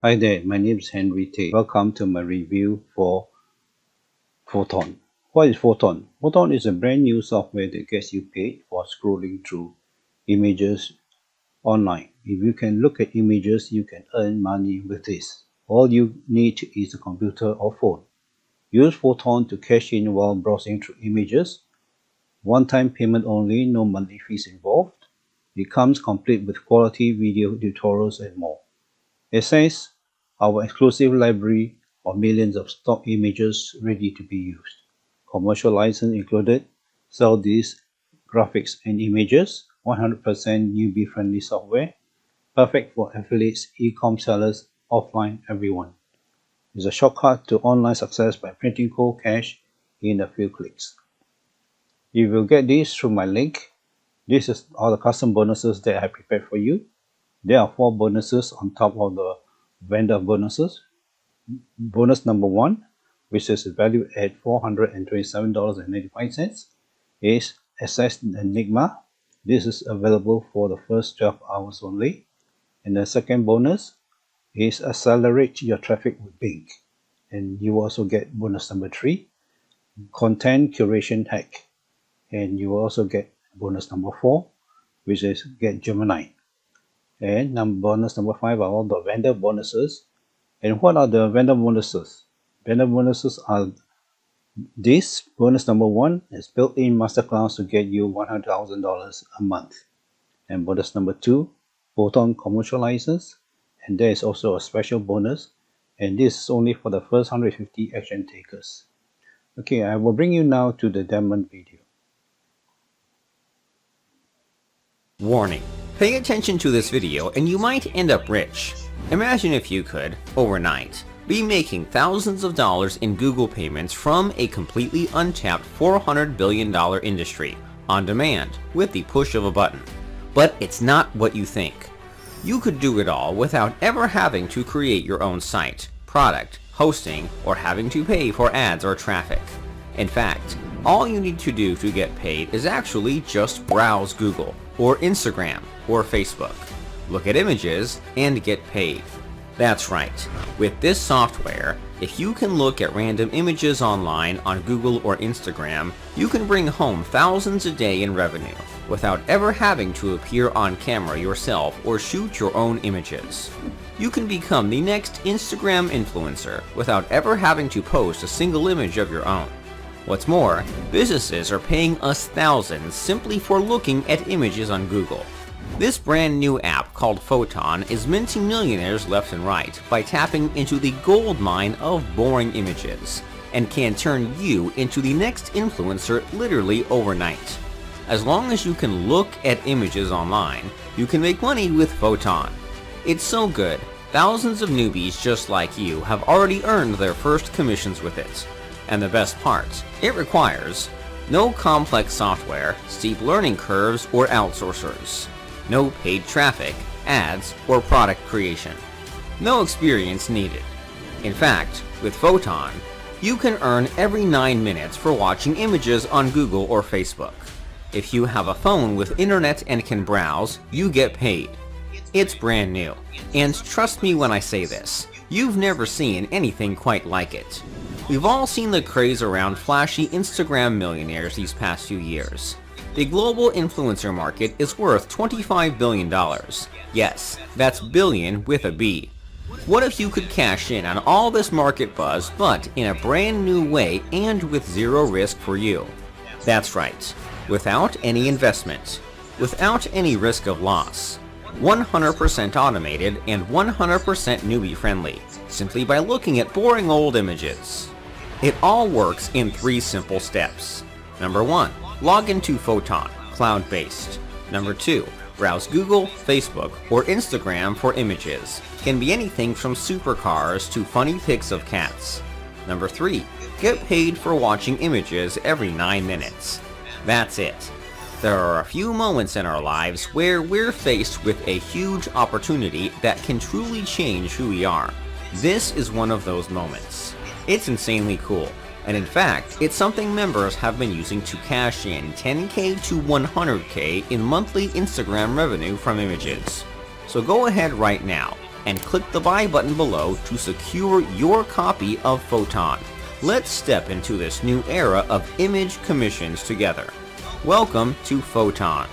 Hi there, my name is Henry Tay. Welcome to my review for Photon. What is Photon? Photon is a brand new software that gets you paid for scrolling through images online. If you can look at images, you can earn money with this. All you need is a computer or phone. Use Photon to cash in while browsing through images. One-time payment only, no monthly fees involved. It comes complete with quality video tutorials and more. It says our exclusive library of millions of stock images ready to be used. Commercial license included. Sell these graphics and images. 100% newbie friendly software. Perfect for affiliates, e-com sellers, offline, everyone. It's a shortcut to online success by printing cold cash in a few clicks. You will get this through my link. This is all the custom bonuses that I prepared for you. There are 4 bonuses on top of the vendor bonuses. Bonus number 1, which is valued at $427.95, is Access Enigma. This is available for the first 12 hours only. And the second bonus is Accelerate Your Traffic with Bing. And you also get bonus number 3, Content Curation Hack. And you will also get bonus number 4, which is Get Gemini. And bonus number 5 are all the vendor bonuses. And what are the vendor bonuses? Vendor bonuses are this. Bonus number 1 is built-in masterclass to get you $100,000 a month. And bonus number 2, Photon commercial license. And there is also a special bonus. And this is only for the first 150 action takers. Okay, I will bring you now to the demo video. Warning. Pay attention to this video and you might end up rich. Imagine if you could, overnight, be making thousands of dollars in Google payments from a completely untapped $400 billion industry, on demand, with the push of a button. But it's not what you think. You could do it all without ever having to create your own site, product, hosting, or having to pay for ads or traffic. In fact, all you need to do to get paid is actually just browse Google, or Instagram, or Facebook. Look at images and get paid. That's right. With this software, if you can look at random images online on Google or Instagram, you can bring home thousands a day in revenue without ever having to appear on camera yourself or shoot your own images. You can become the next Instagram influencer without ever having to post a single image of your own. What's more, businesses are paying us thousands simply for looking at images on Google. This brand new app called Photon is minting millionaires left and right by tapping into the gold mine of boring images, and can turn you into the next influencer literally overnight. As long as you can look at images online, you can make money with Photon. It's so good, thousands of newbies just like you have already earned their first commissions with it. And the best part, it requires no complex software, steep learning curves, or outsourcers. No paid traffic, ads, or product creation. No experience needed. In fact, with Photon, you can earn every 9 minutes for watching images on Google or Facebook. If you have a phone with internet and can browse, you get paid. It's brand new, and trust me when I say this, you've never seen anything quite like it. We've all seen the craze around flashy Instagram millionaires these past few years. The global influencer market is worth $25 billion. Yes, that's billion with a B. What if you could cash in on all this market buzz, but in a brand new way and with zero risk for you? That's right, without any investment, without any risk of loss. 100% automated and 100% newbie friendly, simply by looking at boring old images. It all works in 3 simple steps. Number 1, log into Photon, cloud-based. Number 2, browse Google, Facebook, or Instagram for images. Can be anything from supercars to funny pics of cats. Number 3, get paid for watching images every 9 minutes. That's it. There are a few moments in our lives where we're faced with a huge opportunity that can truly change who we are. This is one of those moments. It's insanely cool, and in fact, it's something members have been using to cash in $10K to $100K in monthly Instagram revenue from images. So go ahead right now, and click the buy button below to secure your copy of Photon. Let's step into this new era of image commissions together. Welcome to Photon.